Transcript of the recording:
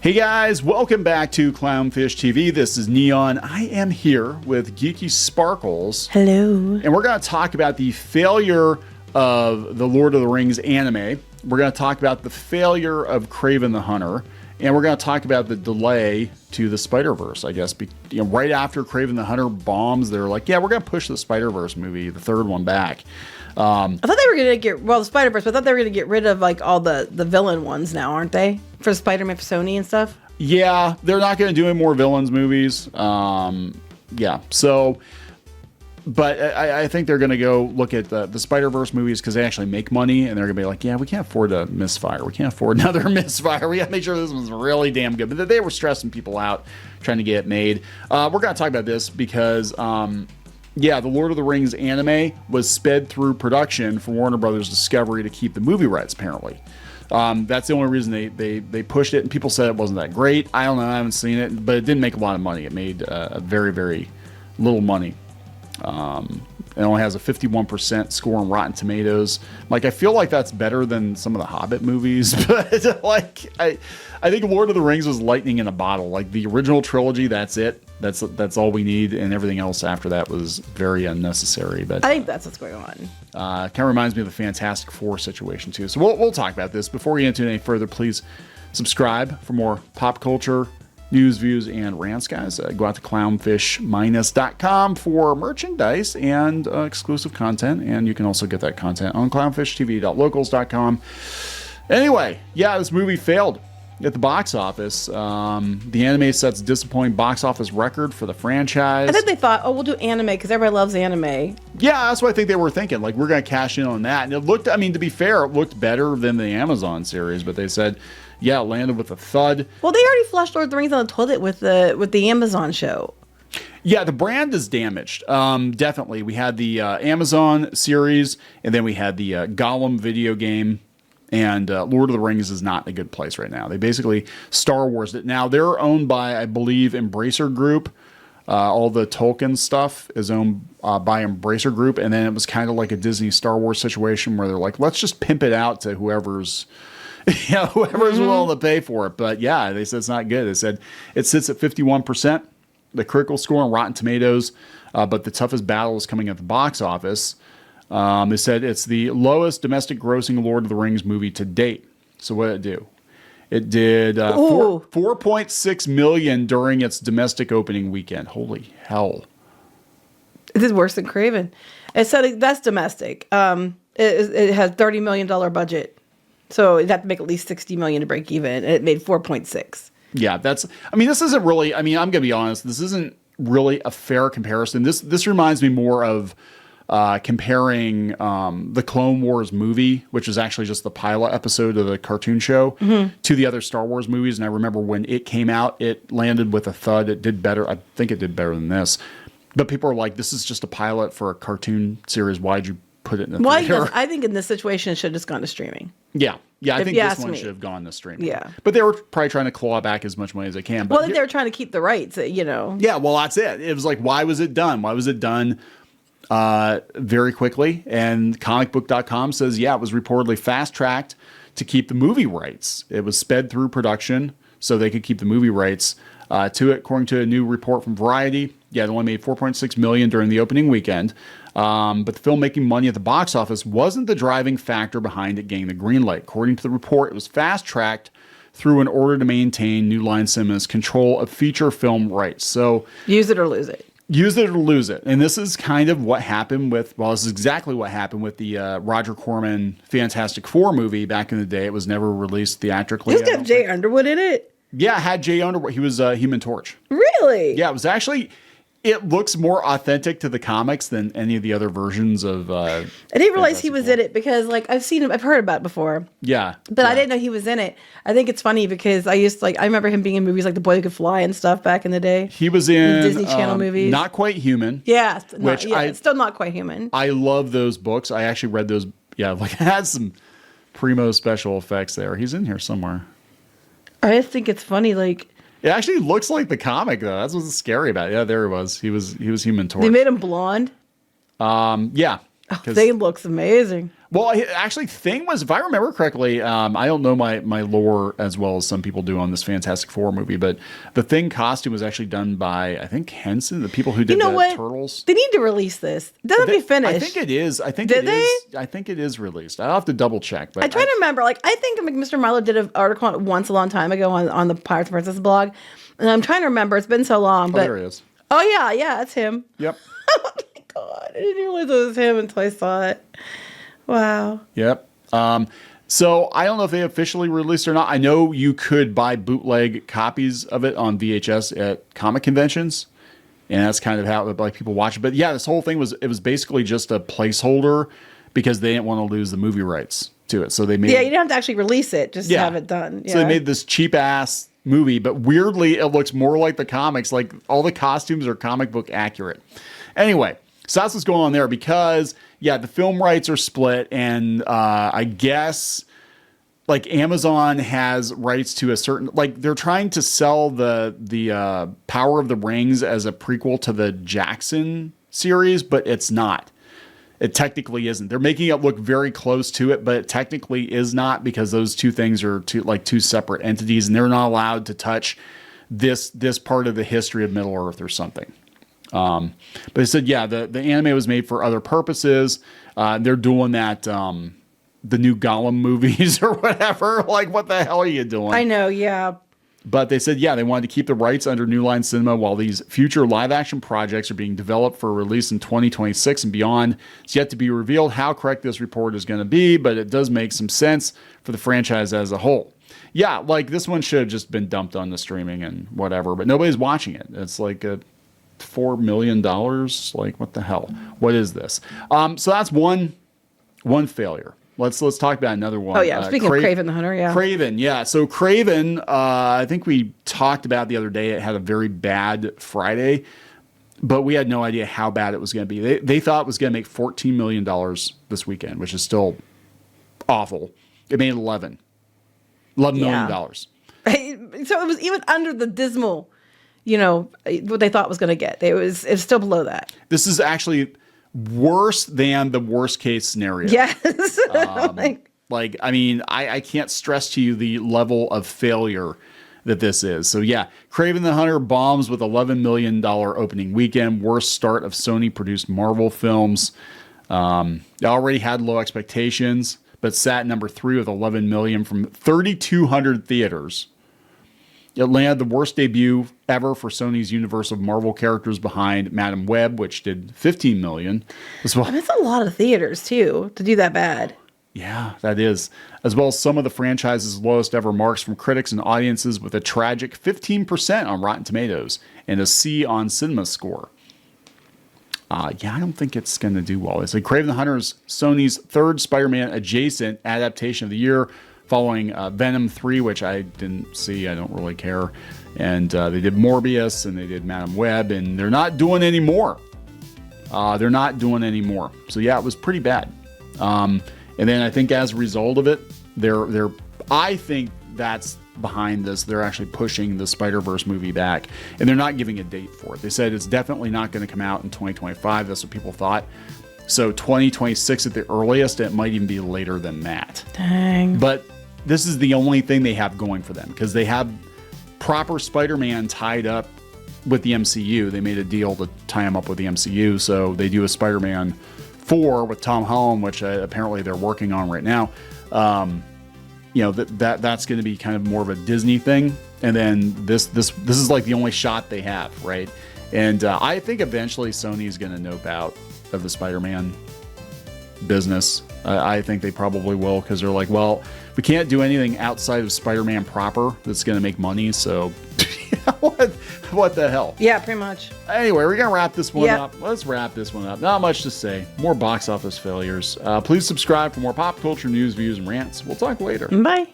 Hey guys, welcome back to Clownfish TV. This is Neon. I am here with Geeky Sparkles. Hello. And we're going to talk about the failure of the Lord of the Rings anime. We're going to talk about the failure of Craven the Hunter. And we're going to talk about the delay to the Spider-Verse, I guess. Right after Craven the Hunter bombs, they're like, yeah, we're going to push the Spider-Verse movie, the third one, back. I thought they were going to get, the Spider-Verse, but I thought they were going to get rid of like all the villain ones now, aren't they? For Spider-Man, for Sony and stuff? Yeah, they're not going to do any more villains movies. Yeah, so... But I think they're going to go look at the Spider-Verse movies because they actually make money, and they're going to be like, yeah, we can't afford a misfire. We can't afford another misfire. We got to make sure this one's really damn good. But they were stressing people out trying to get it made. We're going to talk about this because, yeah, the Lord of the Rings anime was sped through production for Warner Brothers Discovery to keep the movie rights, apparently. That's the only reason they pushed it, and people said it wasn't that great. I don't know. I haven't seen it, but it didn't make a lot of money. It made very, very little money. It only has a 51% score on Rotten Tomatoes. Like, I feel like that's better than some of the Hobbit movies, but like, I think Lord of the Rings was lightning in a bottle. Like the original trilogy, that's it. That's all we need, and everything else after that was very unnecessary. But I think that's what's going on. Kind of reminds me of the Fantastic Four situation too. So we'll talk about this. Before we get into it any further, please subscribe for more pop culture news, views, and rants, guys. Go out to clownfish-.com for merchandise and exclusive content, and you can also get that content on clownfishtv.locals.com. Anyway, yeah, this movie failed at the box office. The anime sets a disappointing box office record for the franchise. I think they thought, oh, we'll do anime because everybody loves anime. Yeah, that's what I think they were thinking. Like, we're going to cash in on that. And it looked, I mean, to be fair, it looked better than the Amazon series, but they said, yeah, it landed with a thud. Well, they already flushed Lord of the Rings on the toilet with the Amazon show. Yeah, the brand is damaged. Definitely. We had the Amazon series, and then we had the Gollum video game. And Lord of the Rings is not in a good place right now. They basically Star Wars it. Now, they're owned by, I believe, Embracer Group. All the Tolkien stuff is owned by Embracer Group. And then it was kind of like a Disney Star Wars situation where they're like, let's just pimp it out to whoever's willing to pay for it. But yeah, they said it's not good. They said it sits at 51%, the critical score on Rotten Tomatoes, but the toughest battle is coming at the box office. They said it's the lowest domestic grossing Lord of the Rings movie to date. So what did it do? It did 4.6 million during its domestic opening weekend. Holy hell. This is worse than Craven. It said that's domestic. It has $30 million budget. So it'd have to make at least $60 million to break even. And it made 4.6. Yeah, this isn't really, I'm going to be honest, this isn't really a fair comparison. This reminds me more of comparing the Clone Wars movie, which is actually just the pilot episode of the cartoon show, to the other Star Wars movies. And I remember when it came out, it landed with a thud. It did better. I think it did better than this. But people are like, this is just a pilot for a cartoon series. Why'd you put it in the theater? I think in this situation, it should have just gone to streaming. Yeah, I think this one should have gone to streaming. Yeah. But they were probably trying to claw back as much money as they can. But well, I think they were trying to keep the rights, Yeah, well, that's it. It was like, why was it done? Why was it done very quickly? And comicbook.com says, yeah, it was reportedly fast-tracked to keep the movie rights. It was sped through production so they could keep the movie rights to it. According to a new report from Variety, yeah, it only made $4.6 million during the opening weekend. But the film making money at the box office wasn't the driving factor behind it getting the green light. According to the report, it was fast-tracked through an order to maintain New Line Cinema's control of feature film rights. So use it or lose it. Use it or lose it. And this is kind of what happened with, this is exactly what happened with the Roger Corman Fantastic Four movie back in the day. It was never released theatrically. It's got Jay Underwood in it? Yeah, it had Jay Underwood. He was Human Torch. Really? Yeah, it was actually... It looks more authentic to the comics than any of the other versions of. I didn't realize he was in it because, like, I've seen him, I've heard about it before. Yeah, but I didn't know he was in it. I think it's funny because I remember him being in movies like The Boy Who Could Fly and stuff back in the day. He was in Disney Channel movies. Not Quite Human. Yeah, it's still Not Quite Human. I love those books. I actually read those. Yeah, like it had some primo special effects there. He's in here somewhere. I just think it's funny, like. It actually looks like the comic, though. That's what's scary about it. Yeah, there he was. He was Human Torch. They made him blonde? Yeah. Oh, they looks amazing. Well, actually, Thing was, if I remember correctly, I don't know my lore as well as some people do on this Fantastic Four movie, but the Thing costume was actually done by, I think, Henson, the people who did the Turtles. They need to release this. It doesn't be finished. I think it is. I think I think it is released. I'll have to double check. But I try to remember. Like, I think Mr. Marlowe did an article on it once a long time ago on the Pirates and Princess blog, and I'm trying to remember. It's been so long. But there he is. Oh yeah, that's him. Yep. Oh my God, I didn't realize it was him until I saw it. Wow. Yep. So I don't know if they officially released it or not. I know you could buy bootleg copies of it on VHS at comic conventions, and that's kind of how like people watch it. But yeah, this whole thing was basically just a placeholder because they didn't want to lose the movie rights to it. So they made you didn't have to actually release it, just have it done. Yeah. So they made this cheap ass movie, but weirdly it looks more like the comics. Like all the costumes are comic book accurate. Anyway. So that's what's going on there because, the film rights are split, and I guess like Amazon has rights to a certain, like they're trying to sell the Power of the Rings as a prequel to the Jackson series, but it's not. It technically isn't. They're making it look very close to it, but it technically is not because those two things are two separate entities, and they're not allowed to touch this part of the history of Middle Earth or something. But they said, the anime was made for other purposes. They're doing that, the new Gollum movies or whatever. Like, what the hell are you doing? I know. Yeah. But they said, they wanted to keep the rights under New Line Cinema while these future live action projects are being developed for release in 2026 and beyond. It's yet to be revealed how correct this report is going to be, but it does make some sense for the franchise as a whole. Yeah. Like this one should have just been dumped on the streaming and whatever, but nobody's watching it. It's like $4 million. Like, what the hell? What is this? So that's one failure. Let's talk about another one. Oh yeah, speaking of Craven the Hunter, yeah. Craven, yeah. So Craven, I think we talked about the other day. It had a very bad Friday, but we had no idea how bad it was going to be. They thought it was going to make $14 million this weekend, which is still awful. It made $11 million. So it was even under the dismal, what they thought was going to get. It's still below that. This is actually worse than the worst case scenario. Yes. I can't stress to you the level of failure that this is. So Craven the Hunter bombs with $11 million opening weekend. Worst start of Sony-produced Marvel films. It already had low expectations, but sat number 3 with $11 million from 3,200 theaters. It landed the worst debut ever for Sony's universe of Marvel characters behind Madam Web, which did $15 million. As well. That's a lot of theaters, too, to do that bad. Yeah, that is. As well as some of the franchise's lowest ever marks from critics and audiences with a tragic 15% on Rotten Tomatoes and a C on Cinema Score. I don't think it's going to do well. It's like Craven the Hunter is Sony's third Spider-Man adjacent adaptation of the year, following Venom 3, which I didn't see. I don't really care. And they did Morbius, and they did Madam Web, and they're not doing any more. So, it was pretty bad. And then I think as a result of it, I think that's behind this. They're actually pushing the Spider-Verse movie back, and they're not giving a date for it. They said it's definitely not going to come out in 2025. That's what people thought. So 2026 at the earliest. It might even be later than that. Dang. But this is the only thing they have going for them because they have proper Spider-Man tied up with the MCU. They made a deal to tie him up with the MCU. So they do a Spider-Man 4 with Tom Holland, which apparently they're working on right now. That's going to be kind of more of a Disney thing. And then this is like the only shot they have, right? And I think eventually Sony is going to nope out of the Spider-Man business. I think they probably will because they're like, well, we can't do anything outside of Spider-Man proper that's going to make money. So what the hell? Yeah, pretty much. Anyway, we're going to wrap this one up. Let's wrap this one up. Not much to say. More box office failures. Please subscribe for more pop culture news, views, and rants. We'll talk later. Bye.